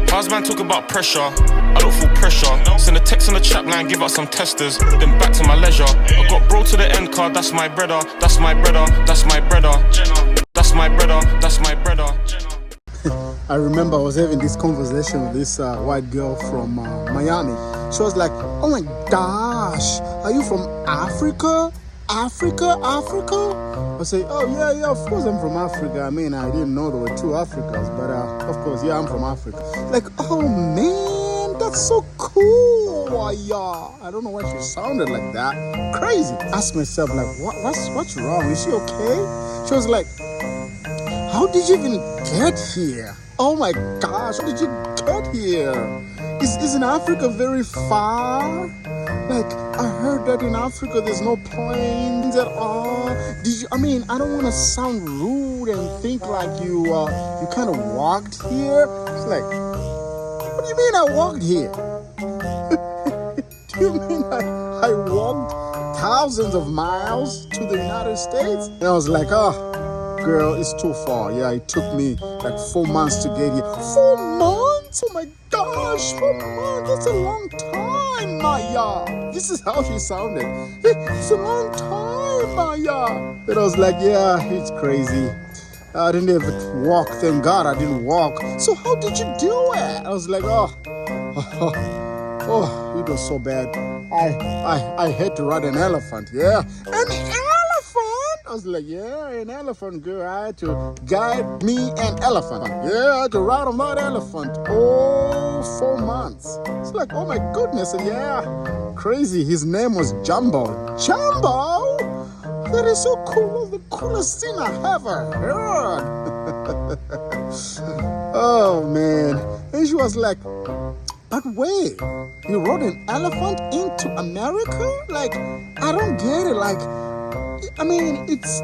How's man talk about pressure? I don't feel pressure. Send a text on the chat line, give out some testers. Then back to my leisure. I got bro to the end card, that's my brother. That's my brother, that's my brother. That's my brother, that's my brother. I remember I was having this conversation with this white girl from Miami. She was like, oh my gosh, are you from Africa? Africa? I say, oh yeah, of course I'm from Africa. I mean, I didn't know there were two Africas, but of course, yeah, I'm from Africa. Like, oh man, that's so cool. Yeah, I don't know why she sounded like that. Crazy. Asked myself, like, what's wrong? Is she okay? She was like, how did you even get here? Oh my gosh, how did you get here? Isn't Africa very far? Like, I heard that in Africa there's no planes at all. I mean, I don't want to sound rude and think like you kind of walked here. It's like, what do you mean I walked here? Do you mean I walked thousands of miles to the United States? And I was like, girl, it's too far. Yeah, it took me like 4 months to get here. 4 months? Oh my gosh, 4 months. That's a long time, Maya. This is how she sounded. It's a long time, Maya. And I was like, yeah, it's crazy. I didn't even walk. Thank God I didn't walk. So how did you do it? I was like, oh, it was so bad. I had to ride an elephant. Yeah, an elephant. I was like, yeah, an elephant, girl. I had to guide me an elephant. Yeah, I had to ride on that elephant. Oh, 4 months. It's like, oh my goodness. Yeah, crazy. His name was Jumbo. Jumbo? That is so cool. The coolest thing I ever heard. Oh, man. And she was like, but wait, you rode an elephant into America? Like, I don't get it. Like, I mean, it's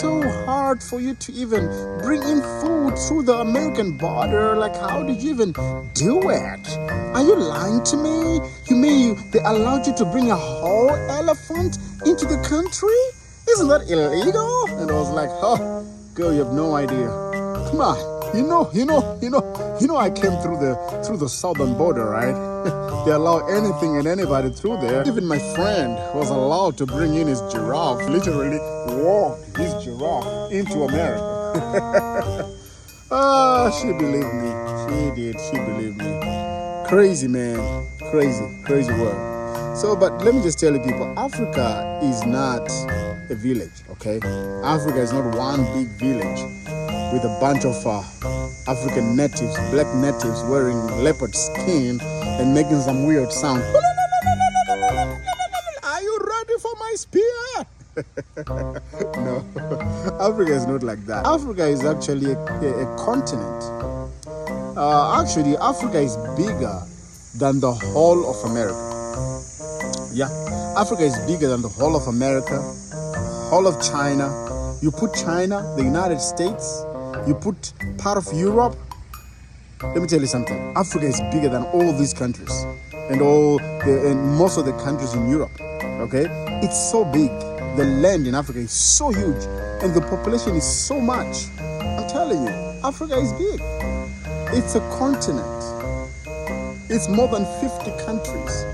so hard for you to even bring in food through the American border. Like, how did you even do it? Are you lying to me? You mean they allowed you to bring a whole elephant into the country? Isn't that illegal? And I was like, oh, girl, you have no idea. Come on. You know I came through the southern border, right? They allow anything and anybody through there. Even my friend was allowed to bring in his giraffe, literally walked his giraffe into America. She believed me. She did. She believed me. Crazy, man. Crazy world. So, but let me just tell you people, Africa is not a village, okay? Africa is not one big village with a bunch of African natives, black natives wearing leopard skin and making some weird sound. Are you ready for my spear? No, Africa is not like that. Africa is actually a continent. Actually, Africa is bigger than the whole of America. Yeah, Africa is bigger than the whole of America, whole of China. You put China, the United States, you put part of Europe. Let me tell you something. Africa is bigger than all these countries and most of the countries in Europe. Okay, it's so big. The land in Africa is so huge, and the population is so much. I'm telling you, Africa is big. It's a continent. It's more than 50 countries.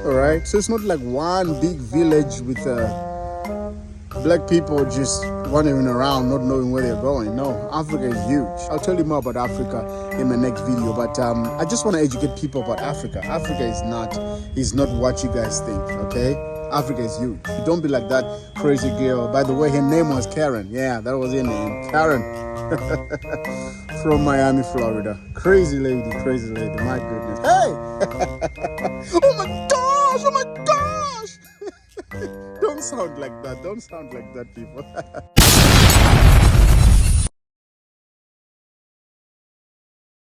All right, so it's not like one big village with black people just wandering around not knowing where they're going. No, Africa is huge. I'll tell you more about Africa in my next video, but I just want to educate people about Africa. Africa is not what you guys think, okay? Africa is huge. You don't be like that crazy girl. By the way, her name was Karen. Yeah, that was her name, Karen. From Miami, Florida. Crazy lady, my goodness. Hey! Oh my gosh! Don't sound like that, people.